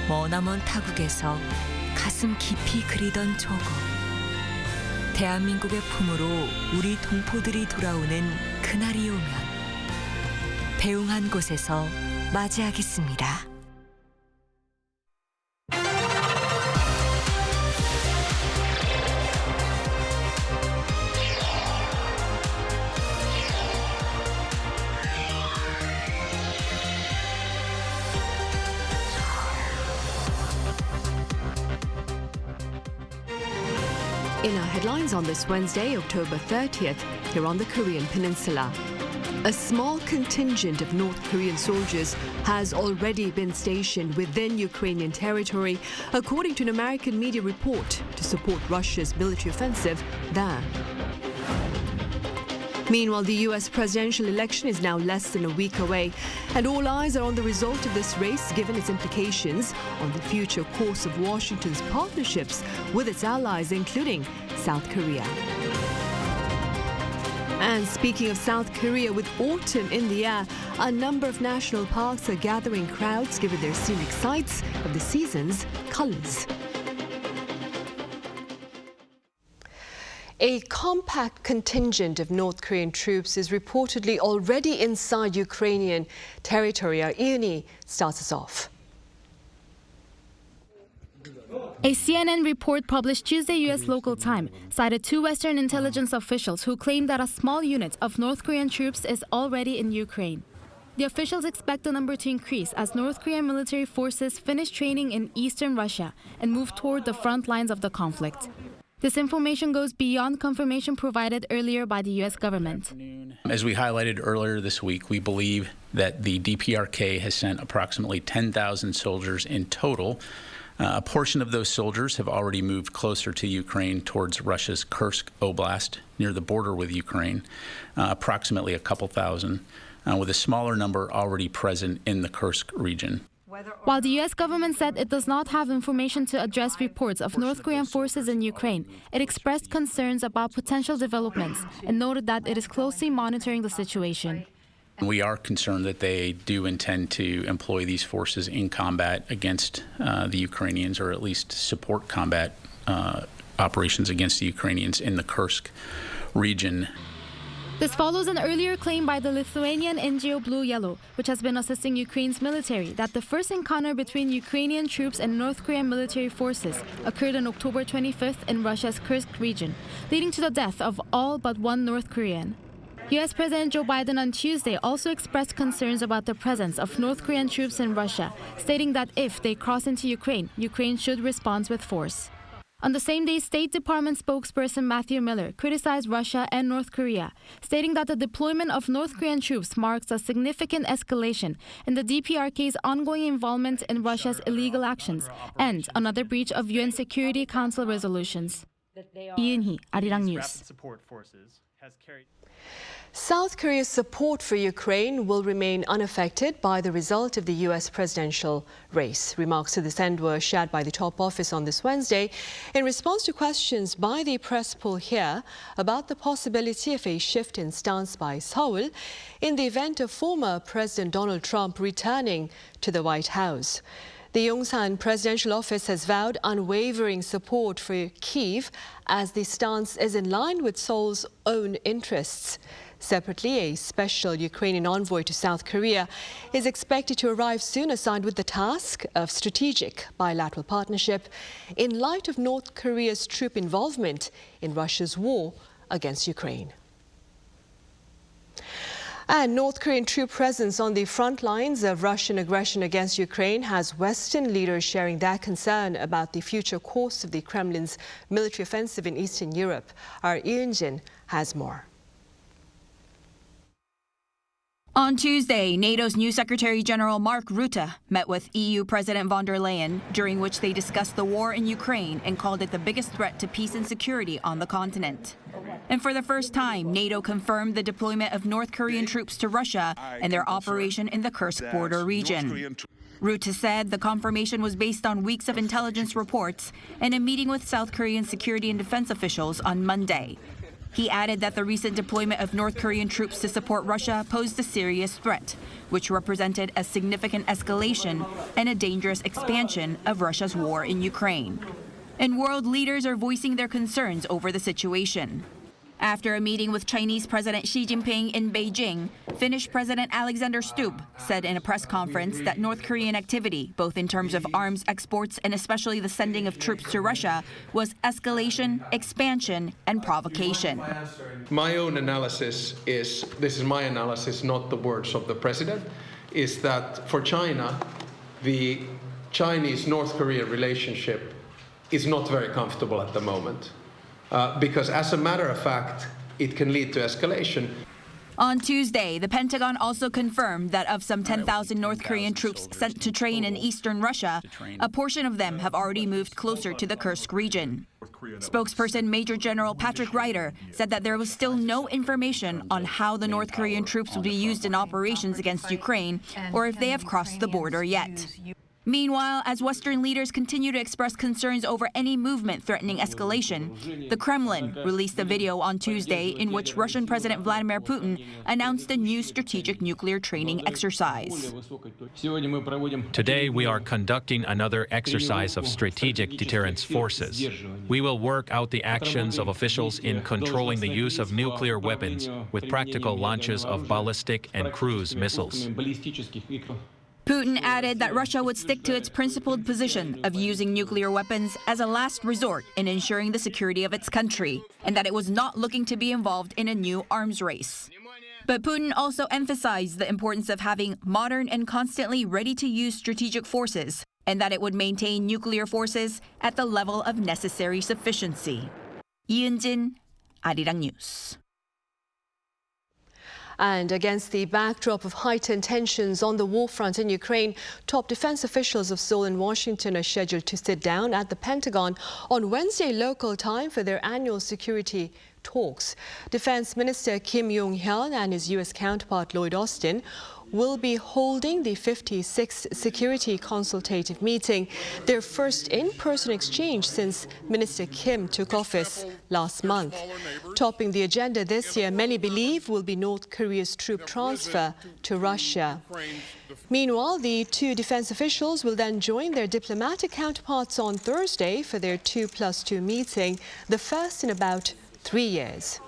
머나먼 타국에서 가슴 깊이 그리던 조국. 대한민국의 품으로 우리 동포들이 돌아오는 그날이 오면 배웅한 곳에서 맞이하겠습니다. In our headlines on this Wednesday, October 30th, here on the Korean Peninsula. A small contingent of North Korean soldiers has already been stationed within Ukrainian territory, according to an American media report, to support Russia's military offensive there. Meanwhile, the US presidential election is now less than a week away, and all eyes are on the result of this race given its implications on the future course of Washington's partnerships with its allies, including South Korea. And speaking of South Korea, with autumn in the air, a number of national parks are gathering crowds given their scenic sights of the season's colors. A compact contingent of North Korean troops is reportedly already inside Ukrainian territory. Our Heung-min starts us off. A CNN report published Tuesday U.S. local time cited two Western intelligence officials who claimed that a small unit of North Korean troops is already in Ukraine. The officials expect the number to increase as North Korean military forces finish training in eastern Russia and move toward the front lines of the conflict. This information goes beyond confirmation provided earlier by the U.S. government. As we highlighted earlier this week, we believe that the DPRK has sent approximately 10,000 soldiers in total. A portion of those soldiers have already moved closer to Ukraine towards Russia's Kursk Oblast, near the border with Ukraine, approximately a couple thousand, with a smaller number already present in the Kursk region. While the U.S. government said it does not have information to address reports of North Korean forces in Ukraine, it expressed concerns about potential developments and noted that it is closely monitoring the situation. We are concerned that they do intend to employ these forces in combat against the Ukrainians, or at least support combat operations against the Ukrainians in the Kursk region. This follows an earlier claim by the Lithuanian NGO Blue Yellow, which has been assisting Ukraine's military, that the first encounter between Ukrainian troops and North Korean military forces occurred on October 25th in Russia's Kursk region, leading to the death of all but one North Korean. U.S. President Joe Biden on Tuesday also expressed concerns about the presence of North Korean troops in Russia, stating that if they cross into Ukraine, Ukraine should respond with force. On the same day, State Department spokesperson Matthew Miller criticized Russia and North Korea, stating that the deployment of North Korean troops marks a significant escalation in the DPRK's ongoing involvement in Russia's illegal actions and another breach of UN Security Council resolutions. Heung-min, Arirang News. South Korea's support for Ukraine will remain unaffected by the result of the U.S. presidential race. Remarks to this end were shared by the top office on this Wednesday in response to questions by the press pool here about the possibility of a shift in stance by Seoul in the event of former President Donald Trump returning to the White House. The Yongsan presidential office has vowed unwavering support for Kyiv as the stance is in line with Seoul's own interests. Separately, a special Ukrainian envoy to South Korea is expected to arrive soon, assigned with the task of strategic bilateral partnership in light of North Korea's troop involvement in Russia's war against Ukraine. And North Korean troop presence on the front lines of Russian aggression against Ukraine has Western leaders sharing their concern about the future course of the Kremlin's military offensive in Eastern Europe. Our Heung-min has more. On Tuesday, NATO's new Secretary General Mark Rutte met with EU President von der Leyen, during which they discussed the war in Ukraine and called it the biggest threat to peace and security on the continent. And for the first time, NATO confirmed the deployment of North Korean troops to Russia and their operation in the Kursk border region. Rutte said the confirmation was based on weeks of intelligence reports and a meeting with South Korean security and defense officials on Monday. He added that the recent deployment of North Korean troops to support Russia posed a serious threat, which represented a significant escalation and a dangerous expansion of Russia's war in Ukraine. And world leaders are voicing their concerns over the situation. After a meeting with Chinese President Xi Jinping in Beijing, Finnish President Alexander Stubb said in a press conference that North Korean activity, both in terms of arms exports and especially the sending of troops to Russia, was escalation, expansion, and provocation. My own analysis is, this is my analysis, not the words of the president, is that for China, the Chinese-North Korea relationship is not very comfortable at the moment. Because as a matter of fact, it can lead to escalation. On Tuesday, the Pentagon also confirmed that of some 10,000 North Korean troops sent to train in eastern Russia, a portion of them have already moved closer to the Kursk region. Spokesperson Major General Patrick Ryder said that there was still no information on how the North Korean troops will be used in operations against Ukraine or if they have crossed the border yet. Meanwhile, as Western leaders continue to express concerns over any movement threatening escalation, the Kremlin released a video on Tuesday in which Russian President Vladimir Putin announced a new strategic nuclear training exercise. Today, we are conducting another exercise of strategic deterrence forces. We will work out the actions of officials in controlling the use of nuclear weapons with practical launches of ballistic and cruise missiles. Putin added that Russia would stick to its principled position of using nuclear weapons as a last resort in ensuring the security of its country, and that it was not looking to be involved in a new arms race. But Putin also emphasized the importance of having modern and constantly ready-to-use strategic forces, and that it would maintain nuclear forces at the level of necessary sufficiency. 이은진, Arirang News. And against the backdrop of heightened tensions on the war front in Ukraine, top defense officials of Seoul and Washington are scheduled to sit down at the Pentagon on Wednesday local time for their annual security talks. Defense Minister Kim Yong-hyun and his U.S. counterpart Lloyd Austin will be holding the 56th Security Consultative Meeting, their first in-person exchange since Minister Kim took office last month. Topping the agenda this year, many believe, will be North Korea's troop transfer to Russia. Meanwhile, the two defense officials will then join their diplomatic counterparts on Thursday for their 2+2 meeting, the first in about 3 years.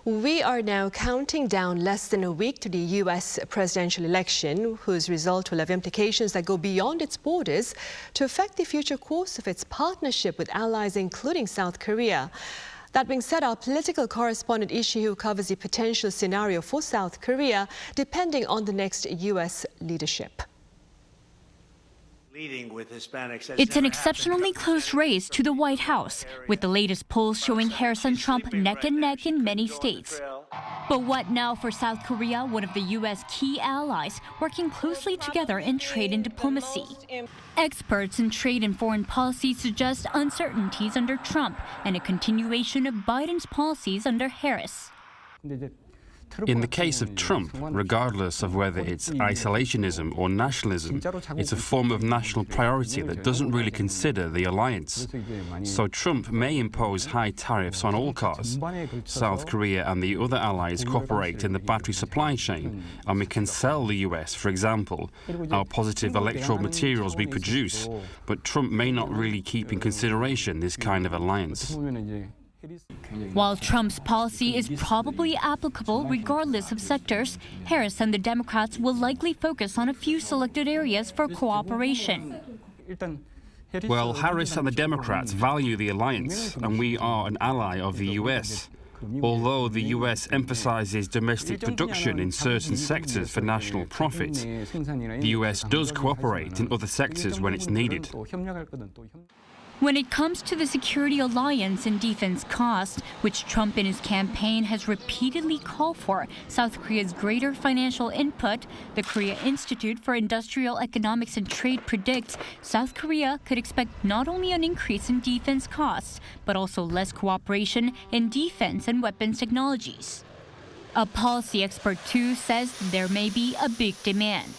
We are now counting down less than a week to the U.S. presidential election, whose result will have implications that go beyond its borders to affect the future course of its partnership with allies, including South Korea. That being said, our political correspondent Ishi-Hu covers the potential scenario for South Korea, depending on the next U.S. leadership. It's an exceptionally close race to the White House, with the latest polls showing Harris and Trump neck and neck in many states. But what now for South Korea, one of the U.S. key allies, working closely together in trade and diplomacy? Experts in trade and foreign policy suggest uncertainties under Trump and a continuation of Biden's policies under Harris. In the case of Trump, regardless of whether it's isolationism or nationalism, it's a form of national priority that doesn't really consider the alliance. So Trump may impose high tariffs on all cars. South Korea and the other allies cooperate in the battery supply chain, and we can sell the US, for example, our positive electrode materials we produce. But Trump may not really keep in consideration this kind of alliance. While Trump's policy is probably applicable regardless of sectors, Harris and the Democrats will likely focus on a few selected areas for cooperation. Well, Harris and the Democrats value the alliance, and we are an ally of the US. Although the US emphasizes domestic production in certain sectors for national profit, the US does cooperate in other sectors when it's needed. When it comes to the security alliance and defense costs, which Trump in his campaign has repeatedly called for South Korea's greater financial input, the Korea Institute for Industrial Economics and Trade predicts South Korea could expect not only an increase in defense costs, but also less cooperation in defense and weapons technologies. A policy expert, too, says there may be a big demand.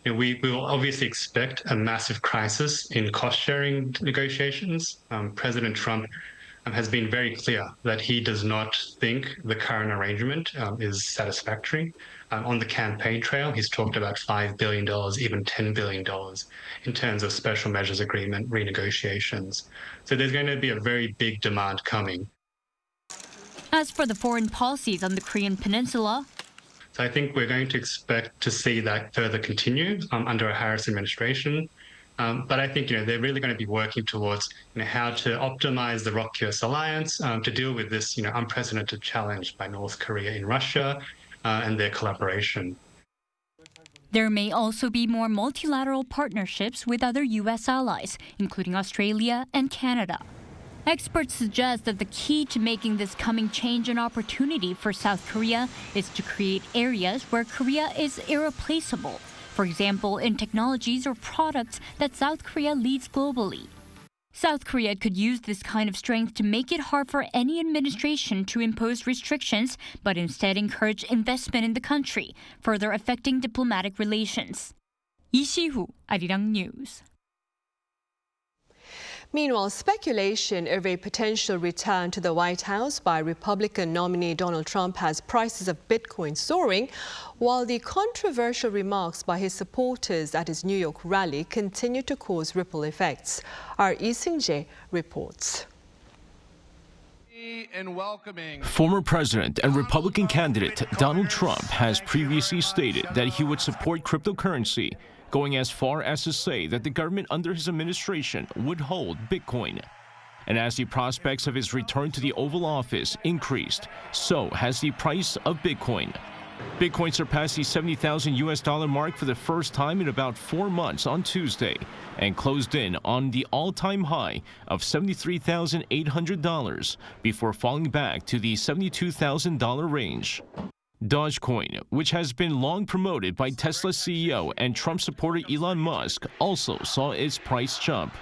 We will obviously expect a massive crisis in cost-sharing negotiations. President Trump has been very clear that he does not think the current arrangement is satisfactory. On the campaign trail, he's talked about $5 billion, even $10 billion in terms of special measures agreement renegotiations. So there's going to be a very big demand coming. As for the foreign policies on the Korean peninsula, so I think we're going to expect to see that further continue under a Harris administration. But I think they're really going to be working towards how to optimize the ROK-US alliance to deal with this unprecedented challenge by North Korea in Russia and their collaboration. there may also be more multilateral partnerships with other U.S. allies, including Australia and Canada. Experts suggest that the key to making this coming change an opportunity for South Korea is to create areas where Korea is irreplaceable, for example, in technologies or products that South Korea leads globally. South Korea could use this kind of strength to make it hard for any administration to impose restrictions, but instead encourage investment in the country, further affecting diplomatic relations. 이시후, Arirang News. Meanwhile, speculation of a potential return to the White House by Republican nominee Donald Trump has prices of Bitcoin soaring, while the controversial remarks by his supporters at his New York rally continue to cause ripple effects. Our Lee Seung-jae reports. Former President and Republican candidate Donald Trump has previously stated that he would support cryptocurrency, going as far as to say that the government under his administration would hold Bitcoin. And as the prospects of his return to the Oval Office increased, so has the price of Bitcoin. Bitcoin surpassed the $70,000 mark for the first time in about 4 months on Tuesday and closed in on the all-time high of $73,800 before falling back to the $72,000 range. Dogecoin, which has been long promoted by Tesla CEO and Trump supporter Elon Musk, also saw its price jump.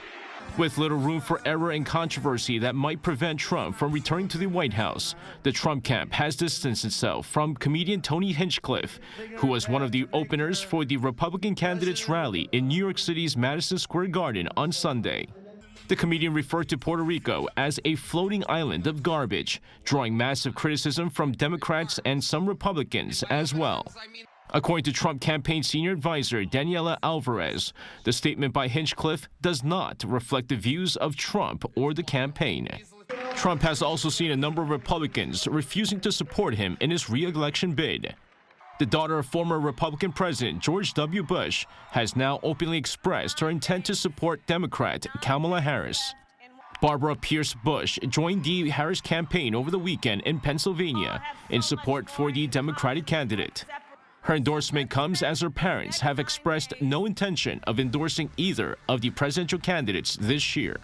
With little room for error and controversy that might prevent Trump from returning to the White House, the Trump camp has distanced itself from comedian Tony Hinchcliffe, who was one of the openers for the Republican candidates' rally in New York City's Madison Square Garden on Sunday. The comedian referred to Puerto Rico as a floating island of garbage, drawing massive criticism from Democrats and some Republicans as well. According to Trump campaign senior advisor Daniela Alvarez, the statement by Hinchcliffe does not reflect the views of Trump or the campaign. Trump has also seen a number of Republicans refusing to support him in his re-election bid. The daughter of former Republican President George W. Bush has now openly expressed her intent to support Democrat Kamala Harris. Barbara Pierce Bush joined the Harris campaign over the weekend in Pennsylvania in support for the Democratic candidate. Her endorsement comes as her parents have expressed no intention of endorsing either of the presidential candidates this year.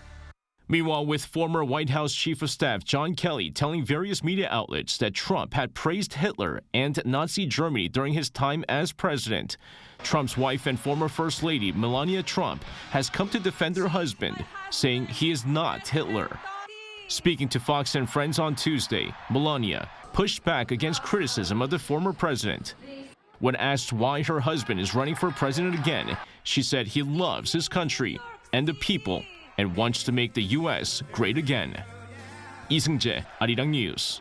Meanwhile, with former White House Chief of Staff John Kelly telling various media outlets that Trump had praised Hitler and Nazi Germany during his time as president, Trump's wife and former First Lady Melania Trump has come to defend her husband, saying he is not Hitler. Speaking to Fox and Friends on Tuesday, Melania pushed back against criticism of the former president. When asked why her husband is running for president again, she said he loves his country and the people and wants to make the U.S. great again. Lee Seung-jae, Arirang News.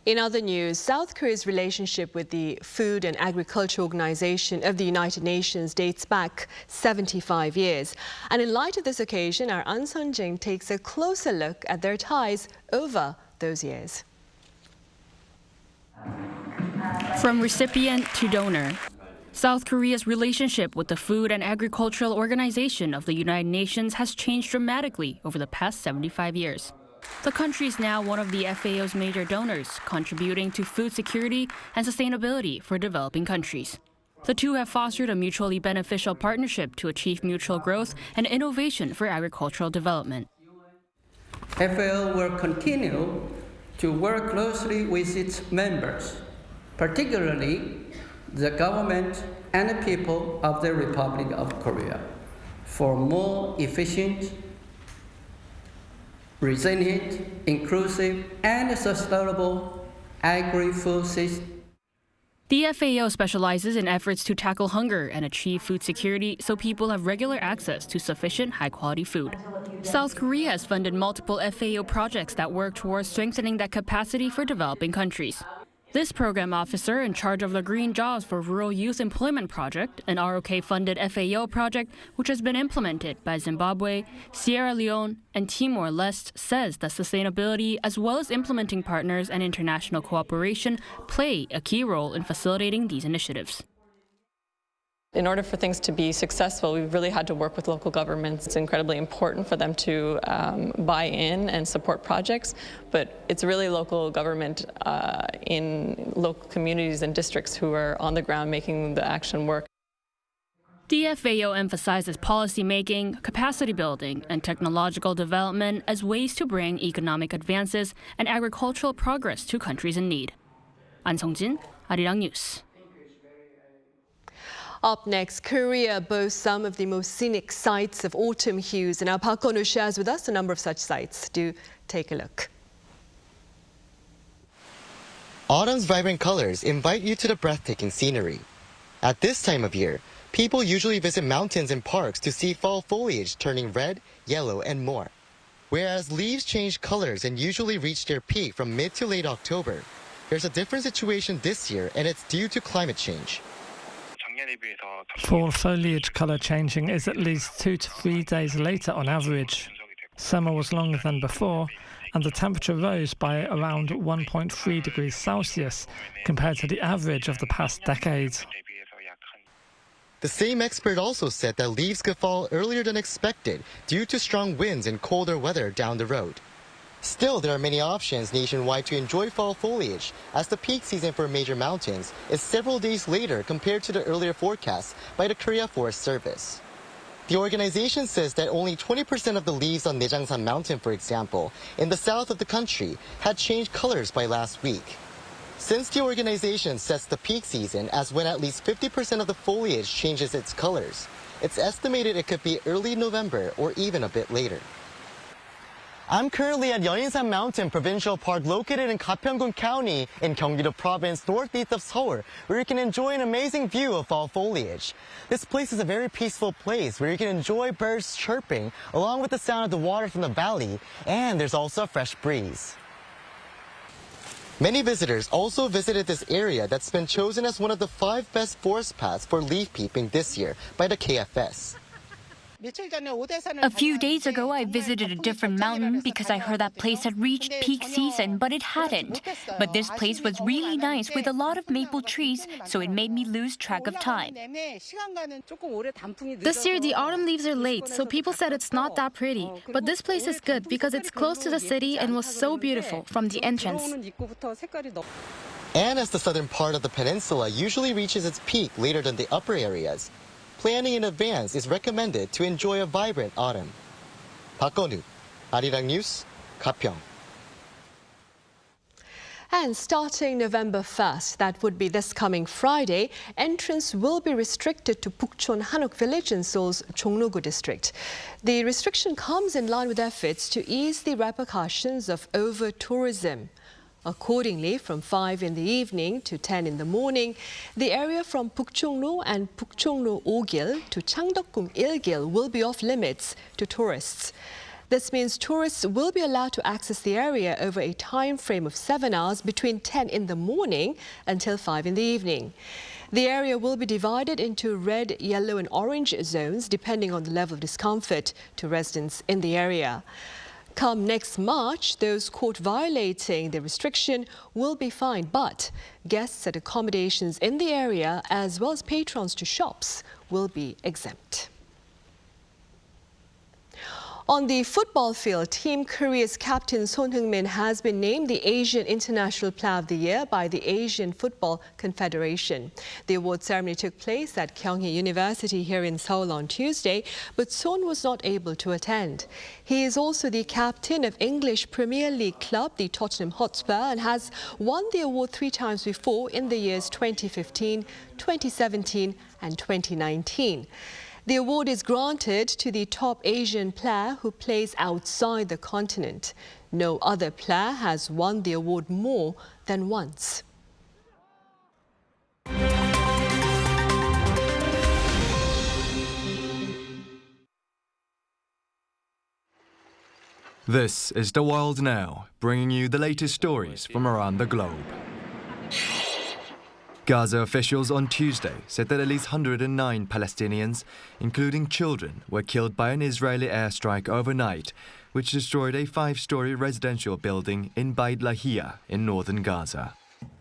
In other news, South Korea's relationship with the Food and Agriculture Organization of the United Nations dates back 75 years. And in light of this occasion, our An Sun-jing takes a closer look at their ties over those years. From recipient to donor, South Korea's relationship with the Food and Agricultural Organization of the United Nations has changed dramatically over the past 75 years. The country is now one of the FAO's major donors, contributing to food security and sustainability for developing countries. The two have fostered a mutually beneficial partnership to achieve mutual growth and innovation for agricultural development. FAO will continue to work closely with its members, particularly the government and the people of the Republic of Korea, for more efficient, resilient, inclusive, and sustainable agri-food system. The FAO specializes in efforts to tackle hunger and achieve food security so people have regular access to sufficient high-quality food. South Korea has funded multiple FAO projects that work towards strengthening that capacity for developing countries. This program officer in charge of the Green Jobs for Rural Youth Employment Project, an ROK-funded FAO project which has been implemented by Zimbabwe, Sierra Leone, and Timor-Leste, says that sustainability as well as implementing partners and international cooperation play a key role in facilitating these initiatives. In order for things to be successful, we've really had to work with local governments. It's incredibly important for them to buy in and support projects, but it's really local government in local communities and districts who are on the ground making the action work. The FAO emphasizes policy making, capacity building, and technological development as ways to bring economic advances and agricultural progress to countries in need. An Sung-jin, Arirang News. Up next, Korea boasts some of the most scenic sights of autumn hues, and our Park Kon-woo shares with us a number of such sights. Do take a look. Autumn's vibrant colors invite you to the breathtaking scenery. At this time of year, people usually visit mountains and parks to see fall foliage turning red, yellow, and more. Whereas leaves change colors and usually reach their peak from mid to late October, there's a different situation this year, and it's due to climate change. Fall foliage color changing is at least 2 to 3 days later on average. Summer was longer than before, and the temperature rose by around 1.3 degrees Celsius compared to the average of the past decades. The same expert also said that leaves could fall earlier than expected due to strong winds and colder weather down the road. Still, there are many options nationwide to enjoy fall foliage, as the peak season for major mountains is several days later compared to the earlier forecast by the Korea Forest Service. The organization says that only 20% of the leaves on Naejangsan Mountain, for example, in the south of the country, had changed colors by last week. Since the organization sets the peak season as when at least 50% of the foliage changes its colors, it's estimated it could be early November or even a bit later. I'm currently at Yeonsan Mountain Provincial Park located in Gapyeong-gun County in Gyeonggi-do Province northeast of Seoul, where you can enjoy an amazing view of fall foliage. This place is a very peaceful place where you can enjoy birds chirping along with the sound of the water from the valley, and there's also a fresh breeze. Many visitors also visited this area that's been chosen as one of the 5 best forest paths for leaf peeping this year by the KFS. A few days ago, I visited a different mountain because I heard that place had reached peak season, but it hadn't. But this place was really nice with a lot of maple trees, so it made me lose track of time. This year, the autumn leaves are late, so people said it's not that pretty. But this place is good because it's close to the city and was so beautiful from the entrance. And as the southern part of the peninsula usually reaches its peak later than the upper areas, planning in advance is recommended to enjoy a vibrant autumn. Park Kon-woo, Arirang News, Gapyeong. And starting November 1st, that would be this coming Friday, entrance will be restricted to Bukchon Hanok Village in Seoul's Jongno-gu district. The restriction comes in line with efforts to ease the repercussions of over-tourism. Accordingly, from 5 in the evening to 10 in the morning, the area from Bukchongno and Bukchongno Ogil to Changdeokgung Ilgil will be off limits to tourists. This means tourists will be allowed to access the area over a time frame of 7 hours between 10 in the morning until 5 in the evening. The area will be divided into red, yellow and orange zones depending on the level of discomfort to residents in the area. Come next March, those caught violating the restriction will be fined, but guests at accommodations in the area as well as patrons to shops will be exempt. On the football field, Team Korea's captain Son Heung-min has been named the Asian International Player of the Year by the Asian Football Confederation. The award ceremony took place at Kyunghee University here in Seoul on Tuesday, but Son was not able to attend. He is also the captain of English Premier League club, the Tottenham Hotspur, and has won the award 3 times before in the years 2015, 2017 and 2019. The award is granted to the top Asian player who plays outside the continent. No other player has won the award more than once. This is The World Now, bringing you the latest stories from around the globe. Gaza officials on Tuesday said that at least 109 Palestinians, including children, were killed by an Israeli airstrike overnight, which destroyed a 5-story residential building in Beit Lahia in northern Gaza.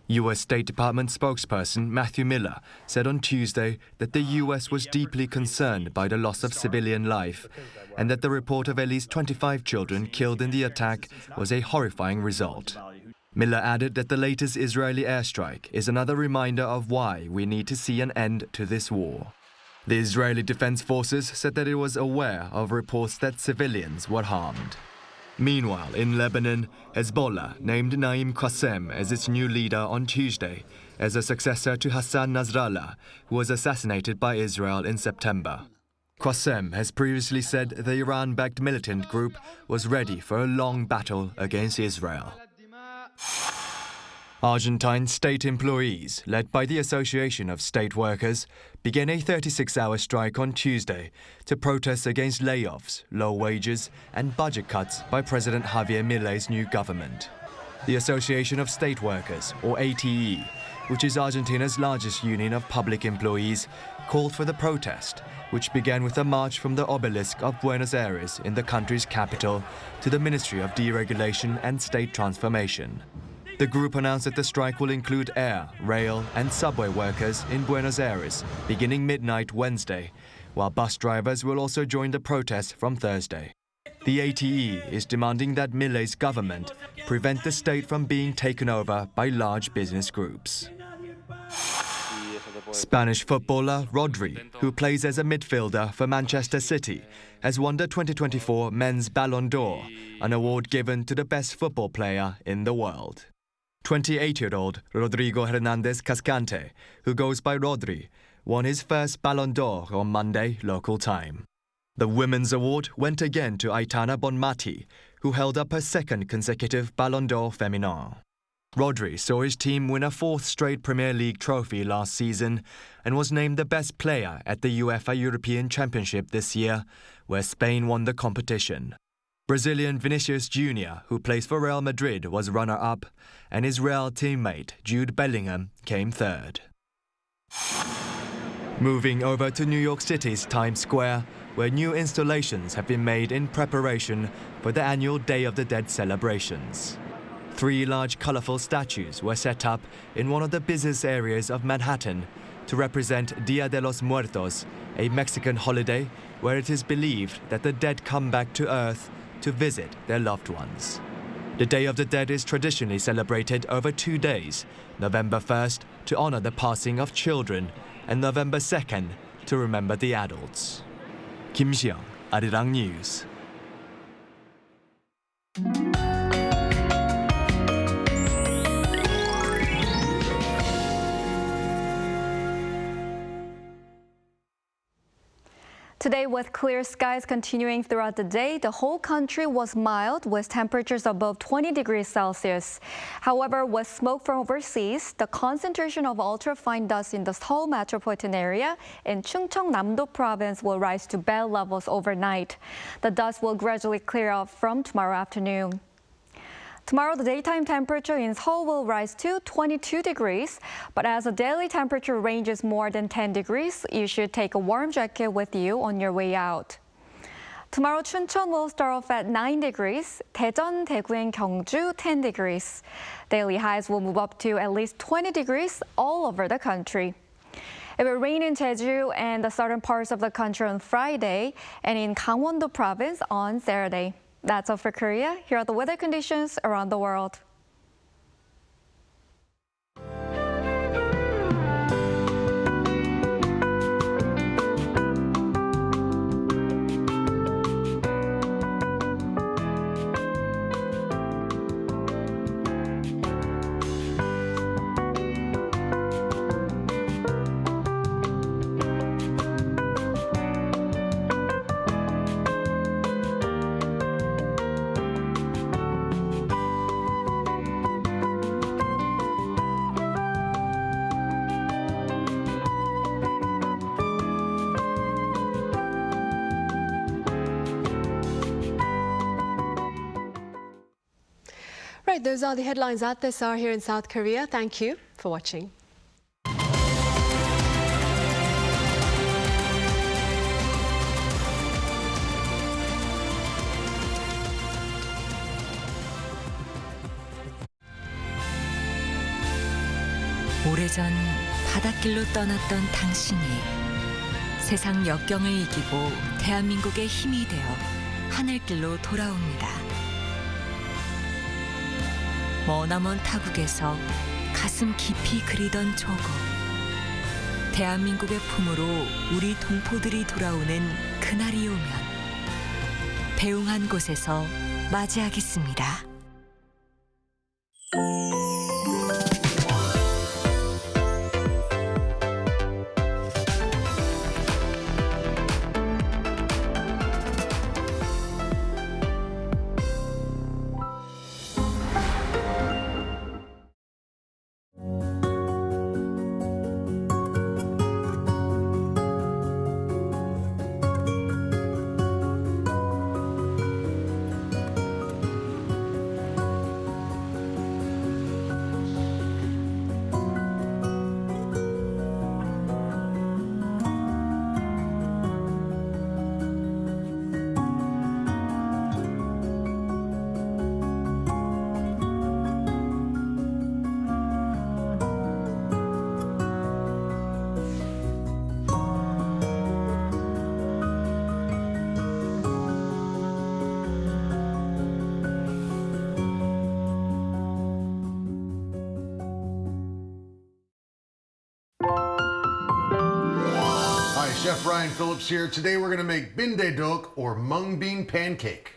U.S. State Department spokesperson Matthew Miller said on Tuesday that the U.S. was deeply concerned by the loss of civilian life and that the report of at least 25 children killed in the attack was a horrifying result. Miller added that the latest Israeli airstrike is another reminder of why we need to see an end to this war. The Israeli Defense Forces said that it was aware of reports that civilians were harmed. Meanwhile, in Lebanon, Hezbollah named Naim Qassem as its new leader on Tuesday as a successor to Hassan Nasrallah, who was assassinated by Israel in September. Qassem has previously said the Iran-backed militant group was ready for a long battle against Israel. Argentine state employees, led by the Association of State Workers, began a 36-hour strike on Tuesday to protest against layoffs, low wages and budget cuts by President Javier Milei's new government. The Association of State Workers, or ATE, which is Argentina's largest union of public employees, called for the protest, which began with a march from the obelisk of Buenos Aires in the country's capital to the Ministry of Deregulation and State Transformation. The group announced that the strike will include air, rail and subway workers in Buenos Aires beginning midnight Wednesday, while bus drivers will also join the protest from Thursday. The ATE is demanding that Milei's government prevent the state from being taken over by large business groups. Spanish footballer Rodri, who plays as a midfielder for Manchester City, has won the 2024 Men's Ballon d'Or, an award given to the best football player in the world. 28-year-old Rodrigo Hernandez Cascante, who goes by Rodri, won his first Ballon d'Or on Monday local time. The women's award went again to Aitana Bonmati, who held up her second consecutive Ballon d'Or Féminin. Rodri saw his team win a 4th straight Premier League trophy last season and was named the best player at the UEFA European Championship this year, where Spain won the competition. Brazilian Vinicius Jr., who plays for Real Madrid, was runner-up, and his Real teammate Jude Bellingham came 3rd. Moving over to New York City's Times Square, where new installations have been made in preparation for the annual Day of the Dead celebrations. 3 large colorful statues were set up in one of the busiest areas of Manhattan to represent Dia de los Muertos, a Mexican holiday where it is believed that the dead come back to Earth to visit their loved ones. The Day of the Dead is traditionally celebrated over 2 days, November 1st to honor the passing of children and November 2nd to remember the adults. Kim Xiang, Arirang News. Today, with clear skies continuing throughout the day, the whole country was mild with temperatures above 20 degrees Celsius. However, with smoke from overseas, the concentration of ultrafine dust in the Seoul metropolitan area in Chungcheong-namdo province will rise to bad levels overnight. The dust will gradually clear up from tomorrow afternoon. Tomorrow, the daytime temperature in Seoul will rise to 22 degrees, but as the daily temperature ranges more than 10 degrees, you should take a warm jacket with you on your way out. Tomorrow, Chuncheon will start off at 9 degrees, Daejeon, Daegu, and Gyeongju 10 degrees. Daily highs will move up to at least 20 degrees all over the country. It will rain in Jeju and the southern parts of the country on Friday and in Gangwon-do province on Saturday. That's all for Korea. Here are the weather conditions around the world. Right, those are the headlines at this hour here in South Korea. Thank you for watching. 오래전 바닷길로 떠났던 당신이 세상 역경을 이기고 대한민국의 힘이 되어 하늘길로 돌아옵니다. 머나먼 타국에서 가슴 깊이 그리던 조국. 대한민국의 품으로 우리 동포들이 돌아오는 그날이 오면 배웅한 곳에서 맞이하겠습니다. Chef Ryan Phillips here. Today we're going to make bindae-deok or mung bean pancake.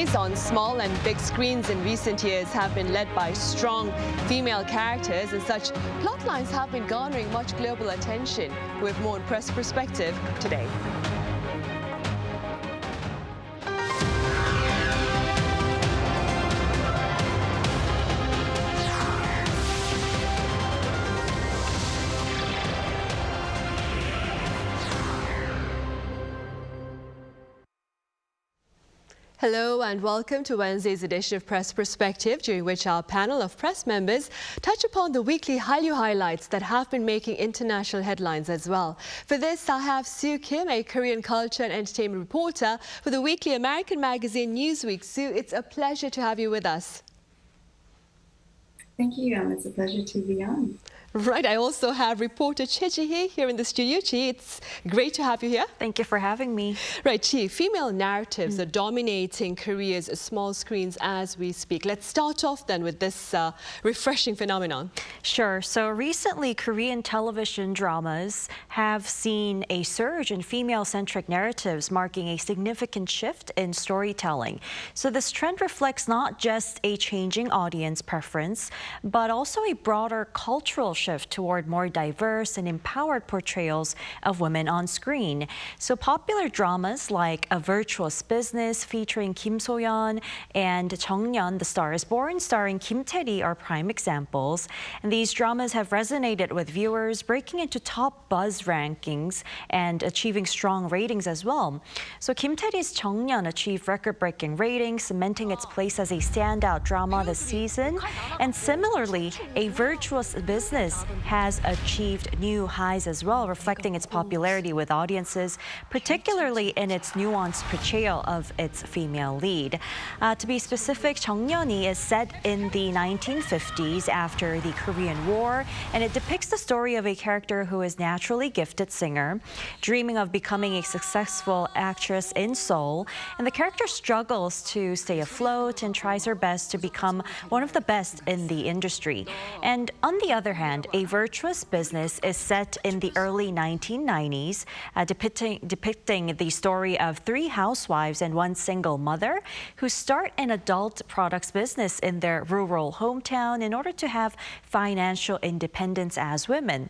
series on small and big screens in recent years have been led by strong female characters, and such plot lines have been garnering much global attention. With more on Press Perspective today. Hello and welcome to Wednesday's edition of Press Perspective, during which our panel of press members touch upon the weekly Hallyu highlights that have been making international headlines as well. For this, I have Sue Kim, a Korean culture and entertainment reporter for the weekly American magazine Newsweek. Sue, it's a pleasure to have you with us. Thank you. It's a pleasure to be on. Right. I also have reporter Chi Ji-hee here in the studio. Chi, it's great to have you here. Thank you for having me. Right, Chi, female narratives are dominating Korea's small screens as we speak. Let's start off then with this refreshing phenomenon. Sure. So recently, Korean television dramas have seen a surge in female-centric narratives, marking a significant shift in storytelling. So this trend reflects not just a changing audience preference, but also a broader cultural shift toward more diverse and empowered portrayals of women on screen. So popular dramas like A Virtuous Business featuring Kim So-yeon and Jung-yeon, The Star is Born starring Kim Tae-ri are prime examples. And these dramas have resonated with viewers, breaking into top buzz rankings and achieving strong ratings as well. So Kim Tae-ri's Jung-yeon achieved record-breaking ratings, cementing its place as a standout drama this season. And similarly, A Virtuous Business has achieved new highs as well, reflecting its popularity with audiences, particularly in its nuanced portrayal of its female lead. To be specific, Jung-yeon이 is set in the 1950s after the Korean War, and it depicts the story of a character who is naturally gifted singer, dreaming of becoming a successful actress in Seoul, and the character struggles to stay afloat and tries her best to become one of the best in the industry. And on the other hand, A Virtuous Business is set in the early 1990s, depicting the story of three housewives and one single mother who start an adult products business in their rural hometown in order to have financial independence as women.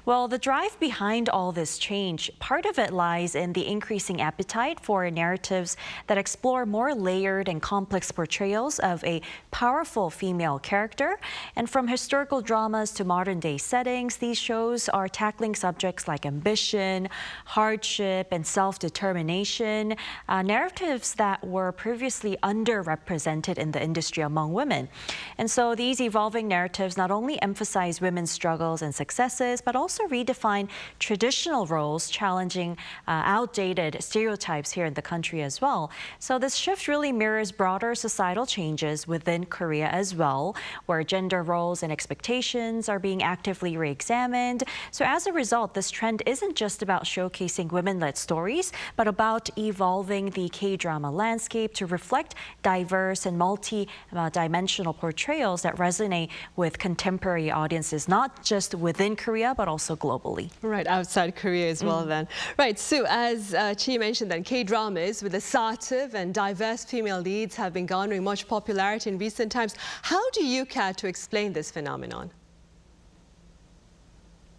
Well, the drive behind all this change, part of it lies in the increasing appetite for narratives that explore more layered and complex portrayals of a powerful female character. And from historical dramas to modern-day settings, these shows are tackling subjects like ambition, hardship, and self-determination, narratives that were previously underrepresented in the industry among women. And so these evolving narratives not only emphasize women's struggles and successes, but also redefine traditional roles, challenging outdated stereotypes here in the country as well. So this shift really mirrors broader societal changes within Korea as well, where gender roles and expectations are being actively re-examined. So as a result, this trend isn't just about showcasing women-led stories, but about evolving the K-drama landscape to reflect diverse and multi-dimensional portrayals that resonate with contemporary audiences, not just within Korea, but also globally. Right, outside Korea as well then. Right, Sue, as Chi mentioned then, K-dramas with assertive and diverse female leads have been garnering much popularity in recent times. How do you care to explain this phenomenon?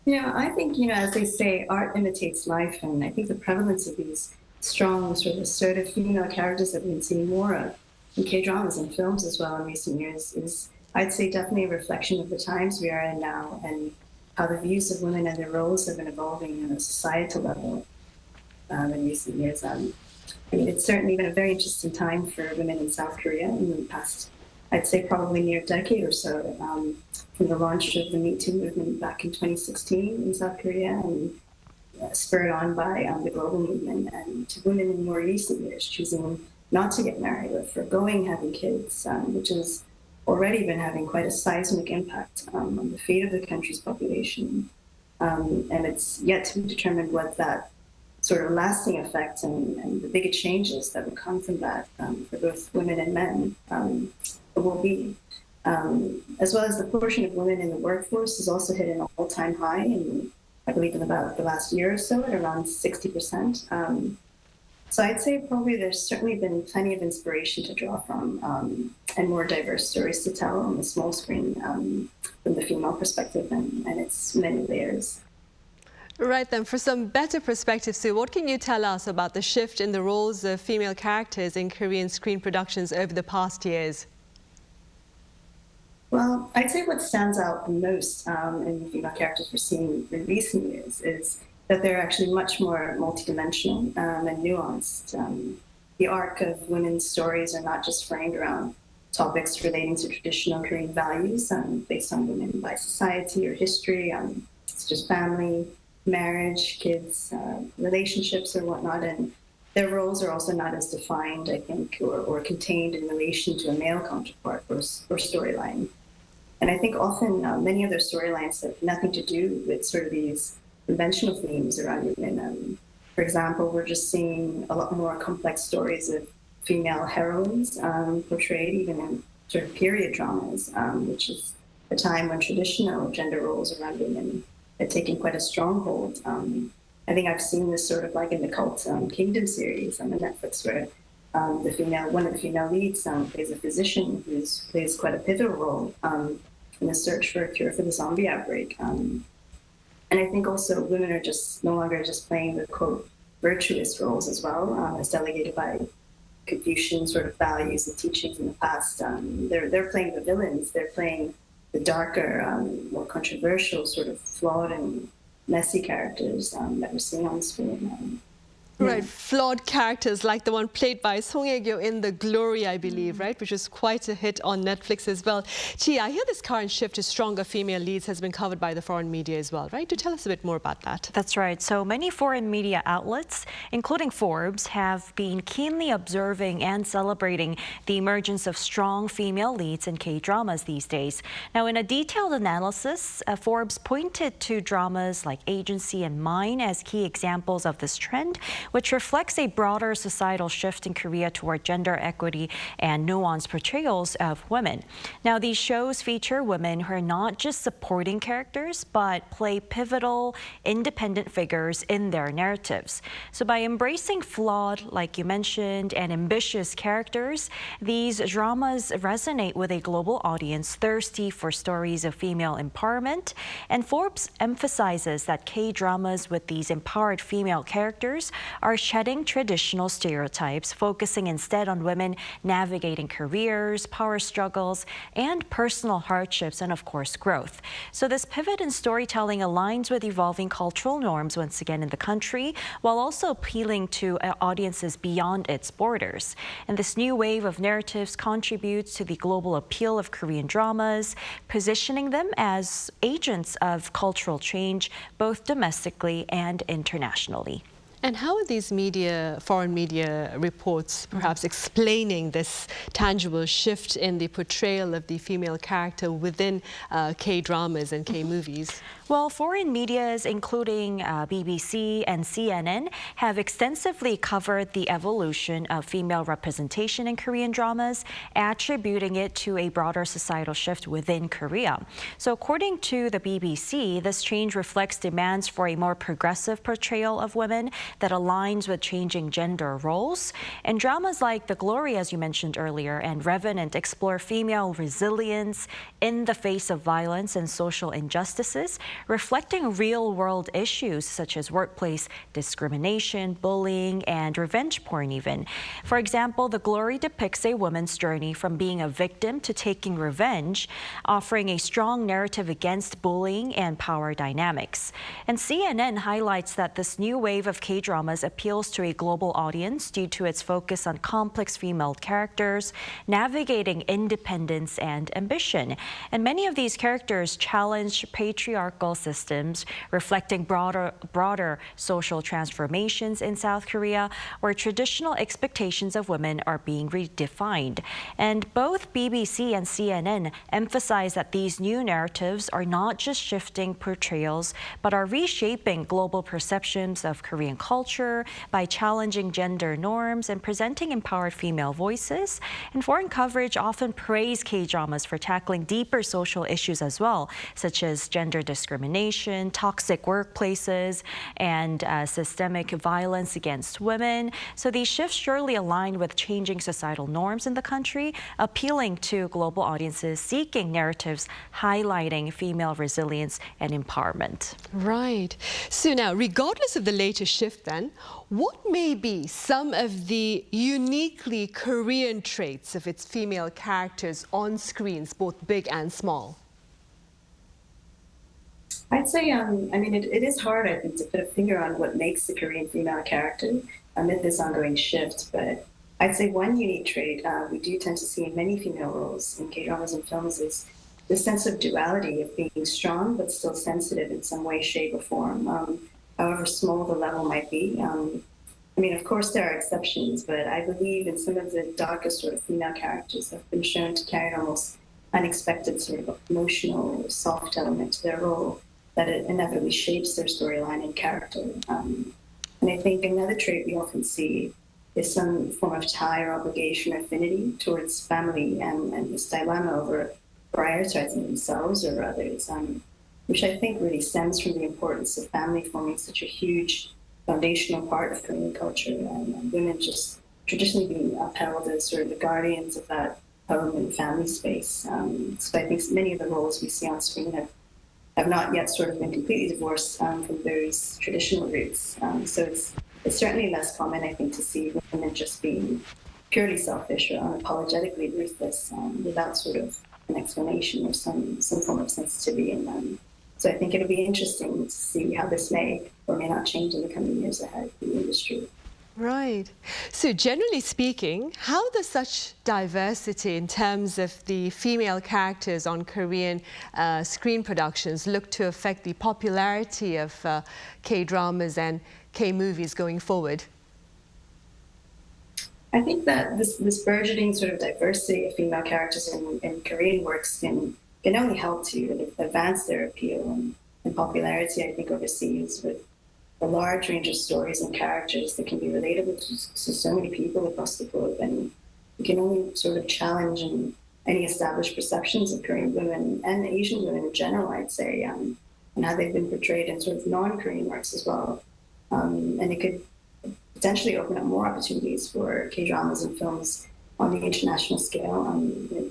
Yeah, I think, as they say, art imitates life, and I think the prevalence of these strong, sort of assertive female characters that we've been seeing more of in K-dramas and films as well in recent years is, I'd say, definitely a reflection of the times we are in now and how the views of women and their roles have been evolving on a societal level in recent years. I mean, it's certainly been a very interesting time for women in South Korea in the past, I'd say, probably near a decade or so, from the launch of the Me Too movement back in 2016 in South Korea and spurred on by the global movement, and to women in more recent years choosing not to get married or foregoing having kids, which has already been having quite a seismic impact on the fate of the country's population. And it's yet to be determined what that sort of lasting effect and the bigger changes that will come from that for both women and men will be. As well as the portion of women in the workforce has also hit an all-time high, in, I believe, in about the last year or so, at around 60%. So I'd say probably there's certainly been plenty of inspiration to draw from and more diverse stories to tell on the small screen from the female perspective and its many layers. Right then, for some better perspective, Sue, what can you tell us about the shift in the roles of female characters in Korean screen productions over the past years? Well, I'd say what stands out the most in female characters we're seeing in recent years is that they're actually much more multidimensional and nuanced. The arc of women's stories are not just framed around topics relating to traditional Korean values based on women by society or history, such as family, marriage, kids, relationships or whatnot. And their roles are also not as defined, I think, or contained in relation to a male counterpart or storyline. And I think often many of their storylines have nothing to do with sort of these conventional themes around women. For example, we're just seeing a lot more complex stories of female heroines portrayed even in sort of period dramas, which is a time when traditional gender roles around women had taken quite a stronghold. I think I've seen this sort of like in the Cult Kingdom series on Netflix, where one of the female leads plays a physician who plays quite a pivotal role in the search for a cure for the zombie outbreak. And I think also women are just no longer just playing the, quote, virtuous roles as well, as delegated by Confucian sort of values and teachings in the past. They're playing the villains. They're playing the darker, more controversial, sort of flawed and messy characters that we're seeing on the screen. Right, flawed characters like the one played by Song Hye-kyo in The Glory, I believe, right, which was quite a hit on Netflix as well. Chi, I hear this current shift to stronger female leads has been covered by the foreign media as well, right? Do tell us a bit more about that. That's right. So many foreign media outlets, including Forbes, have been keenly observing and celebrating the emergence of strong female leads in K-dramas these days. Now, in a detailed analysis, Forbes pointed to dramas like Agency and Mine as key examples of this trend, which reflects a broader societal shift in Korea toward gender equity and nuanced portrayals of women. Now, these shows feature women who are not just supporting characters, but play pivotal, independent figures in their narratives. So by embracing flawed, like you mentioned, and ambitious characters, these dramas resonate with a global audience thirsty for stories of female empowerment. And Forbes emphasizes that K-dramas with these empowered female characters are shedding traditional stereotypes, focusing instead on women navigating careers, power struggles, and personal hardships, and of course, growth. So this pivot in storytelling aligns with evolving cultural norms once again in the country, while also appealing to audiences beyond its borders. And this new wave of narratives contributes to the global appeal of Korean dramas, positioning them as agents of cultural change, both domestically and internationally. And how are these foreign media reports perhaps explaining this tangible shift in the portrayal of the female character within K-dramas and K-movies? Well, foreign medias, including BBC and CNN, have extensively covered the evolution of female representation in Korean dramas, attributing it to a broader societal shift within Korea. So according to the BBC, this change reflects demands for a more progressive portrayal of women that aligns with changing gender roles. And dramas like The Glory, as you mentioned earlier, and Revenant explore female resilience in the face of violence and social injustices, reflecting real-world issues such as workplace discrimination, bullying, and revenge porn even. For example, The Glory depicts a woman's journey from being a victim to taking revenge, offering a strong narrative against bullying and power dynamics. And CNN highlights that this new wave of K-dramas appeals to a global audience due to its focus on complex female characters, navigating independence and ambition. And many of these characters challenge patriarchal systems, reflecting broader social transformations in South Korea, where traditional expectations of women are being redefined. And both BBC and CNN emphasize that these new narratives are not just shifting portrayals, but are reshaping global perceptions of Korean culture culture by challenging gender norms and presenting empowered female voices. And foreign coverage often praise K-dramas for tackling deeper social issues as well, such as gender discrimination, toxic workplaces, and systemic violence against women. So these shifts surely align with changing societal norms in the country, appealing to global audiences seeking narratives highlighting female resilience and empowerment. Right. So now, regardless of the latest shift then, what may be some of the uniquely Korean traits of its female characters on screens, both big and small? I'd say, I mean, it is hard, I think, to put a finger on what makes the Korean female character amid this ongoing shift, but I'd say one unique trait we do tend to see in many female roles in K-dramas and films is the sense of duality of being strong but still sensitive in some way, shape, or form, however small the level might be. I mean, of course, there are exceptions, but I believe in some of the darkest sort of female characters have been shown to carry an almost unexpected sort of emotional, soft element to their role that it inevitably shapes their storyline and character. And I think another trait we often see is some form of tie or obligation or affinity towards family and this dilemma over prioritizing themselves or others, which I think really stems from the importance of family forming such a huge foundational part of Korean culture, and women just traditionally being upheld as sort of the guardians of that home and family space. So I think many of the roles we see on screen have not yet sort of been completely divorced from those traditional roots. So it's certainly less common, I think, to see women just being purely selfish or unapologetically ruthless without sort of an explanation or some form of sensitivity in them. So I think it'll be interesting to see how this may or may not change in the coming years ahead in the industry. Right. So generally speaking, how does such diversity in terms of the female characters on Korean screen productions look to affect the popularity of K-dramas and K-movies going forward? I think that this burgeoning sort of diversity of female characters in Korean works can only help to advance their appeal and popularity, I think, overseas, with a large range of stories and characters that can be relatable to so many people across the globe. And it can only sort of challenge any established perceptions of Korean women and Asian women in general, I'd say, and how they've been portrayed in sort of non-Korean works as well. And it could potentially open up more opportunities for K-dramas and films on the international scale,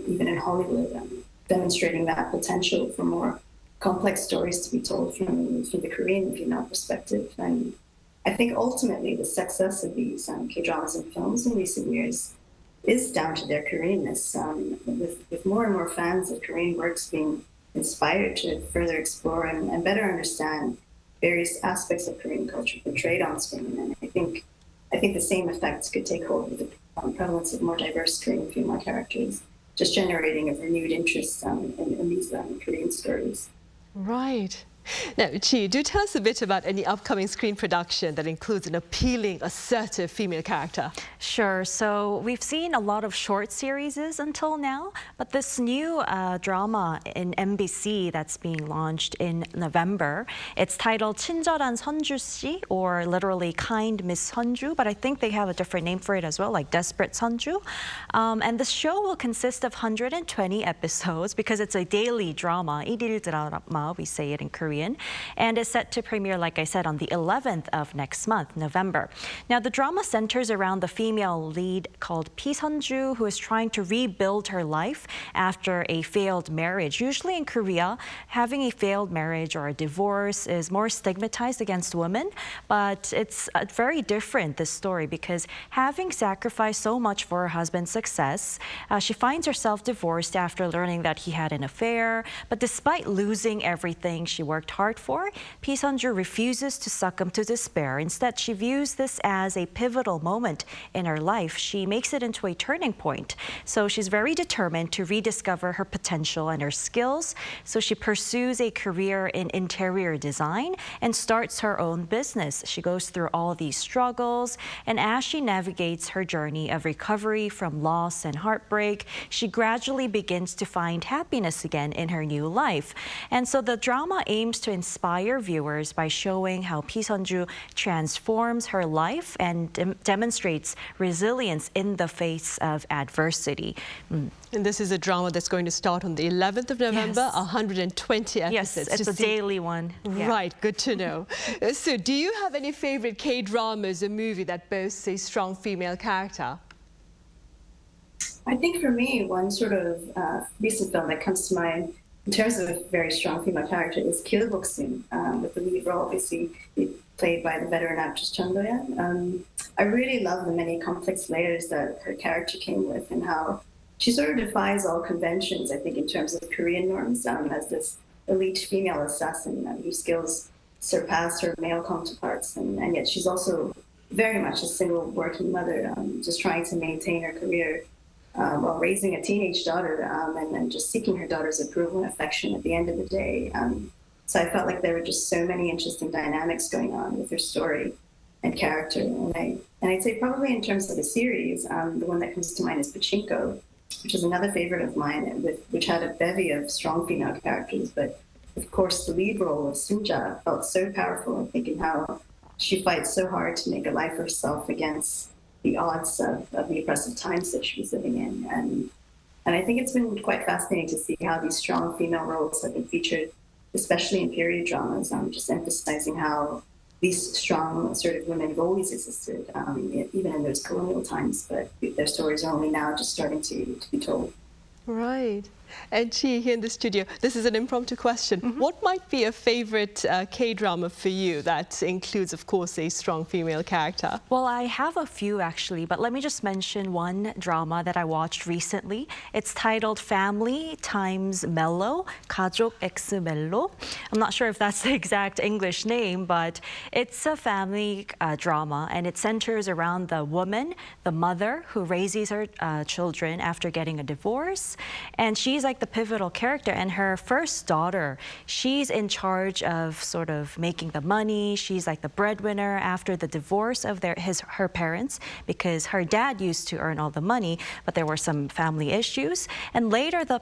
even in Hollywood, demonstrating that potential for more complex stories to be told from the Korean female perspective. And I think ultimately the success of these K-dramas and films in recent years is down to their Koreanness, with more and more fans of Korean works being inspired to further explore and better understand various aspects of Korean culture portrayed on screen. And I think the same effects could take hold with the prevalence of more diverse Korean female characters, just generating a renewed interest in these Korean stories. Right. Now, Chi, do tell us a bit about any upcoming screen production that includes an appealing, assertive female character. Sure. So we've seen a lot of short series until now, but this new drama in MBC that's being launched in November, it's titled 친절한 선주 씨, or literally Kind Miss Sunju, but I think they have a different name for it as well, like Desperate Sunju. And the show will consist of 120 episodes because it's a daily drama, 일일 드라마, we say it in Korean. And is set to premiere, like I said, on the 11th of next month, November. Now, the drama centers around the female lead called Pi Sunju, who is trying to rebuild her life after a failed marriage. Usually in Korea, having a failed marriage or a divorce is more stigmatized against women, but it's very different, this story, because having sacrificed so much for her husband's success, she finds herself divorced after learning that he had an affair. But despite losing everything she worked hard for, Pi Sunju refuses to succumb to despair. Instead, she views this as a pivotal moment in her life. She makes it into a turning point. So she's very determined to rediscover her potential and her skills. So she pursues a career in interior design and starts her own business. She goes through all these struggles, and as she navigates her journey of recovery from loss and heartbreak, she gradually begins to find happiness again in her new life. And so the drama aims aims to inspire viewers by showing how Lee Sun-ju transforms her life and demonstrates resilience in the face of adversity. And this is a drama that's going to start on the 11th of November, 120 episodes. Yes, it's a daily one. Yeah. Right, good to know. So do you have any favorite K-dramas or movie that boasts a strong female character? I think for me, one sort of recent film that comes to mind in terms of a very strong female character is Bukchon, with the lead role obviously played by the veteran actress Chun Do-yeon. I really love the many complex layers that her character came with and how she sort of defies all conventions, I think, in terms of Korean norms, as this elite female assassin whose skills surpass her male counterparts. And yet she's also very much a single working mother, just trying to maintain her career while raising a teenage daughter and just seeking her daughter's approval and affection at the end of the day. So I felt like there were just so many interesting dynamics going on with her story and character. And I'd say probably in terms of the series, the one that comes to mind is Pachinko, which is another favorite of mine, which had a bevy of strong female characters. But of course, the lead role of Sun-ja felt so powerful, I think, in how she fights so hard to make a life for herself against the odds of the oppressive times that she was living in. And I think it's been quite fascinating to see how these strong female roles have been featured, especially in period dramas, just emphasizing how these strong assertive women have always existed, even in those colonial times, but their stories are only now just starting to be told. Right. And Chi, here in the studio, this is an impromptu question. What might be a favorite K-drama for you that includes, of course, a strong female character? Well, I have a few actually, but let me just mention one drama that I watched recently. It's titled Family Times Mello, 가족 X Mello. I'm not sure if that's the exact English name, but it's a family drama, and it centers around the woman, the mother, who raises her children after getting a divorce. And she's like the pivotal character, and her first daughter, she's in charge of sort of making the money. She's like the breadwinner after the divorce of her parents, because her dad used to earn all the money, but there were some family issues. And later the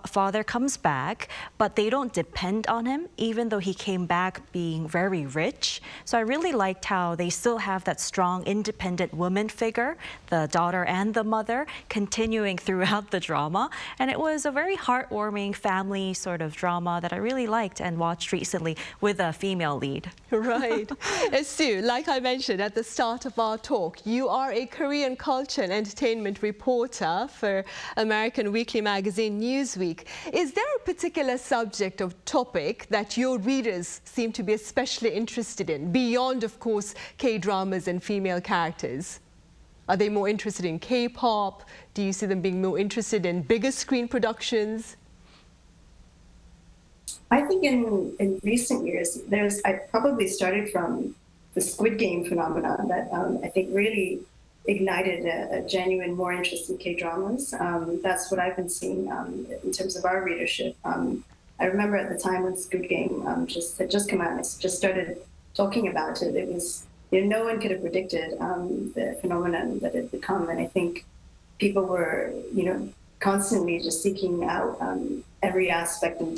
father comes back, but they don't depend on him, even though he came back being very rich. So I really liked how they still have that strong, independent woman figure, the daughter and the mother, continuing throughout the drama. And it was a very heartwarming family sort of drama that I really liked and watched recently with a female lead. Right. Sue, like I mentioned at the start of our talk, you are a Korean culture and entertainment reporter for American weekly magazine Newsweek. Is there a particular subject or topic that your readers seem to be especially interested in, beyond, of course, K-dramas and female characters? Are they more interested in K-pop? Do you see them being more interested in bigger screen productions? I think in recent years, I probably started from the Squid Game phenomenon that I think really ignited a genuine more interest in K-dramas. That's what I've been seeing in terms of our readership. I remember at the time when Squid Game had just come out, and I just started talking about it. It was, no one could have predicted the phenomenon that it had become, and I think people were, constantly just seeking out every aspect and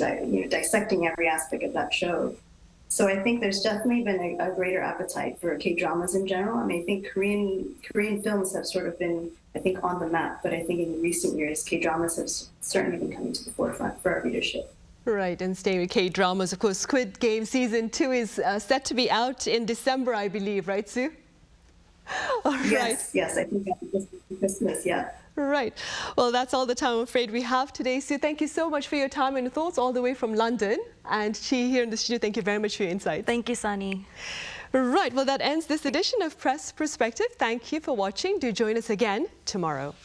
dissecting every aspect of that show. So I think there's definitely been a greater appetite for K-dramas in general. I mean, I think Korean films have sort of been, I think, on the map, but I think in recent years, K-dramas have certainly been coming to the forefront for our readership. Right, and staying with K-dramas, of course, Squid Game Season 2 is set to be out in December, I believe, right, Sue? All right. Yes, I think that's Christmas, yeah. Right. Well, that's all the time I'm afraid we have today. Sue, thank you so much for your time and thoughts all the way from London. And Chi here in the studio, thank you very much for your insight. Thank you, Sunny. Right, well, that ends this edition of Press Perspective. Thank you for watching. Do join us again tomorrow.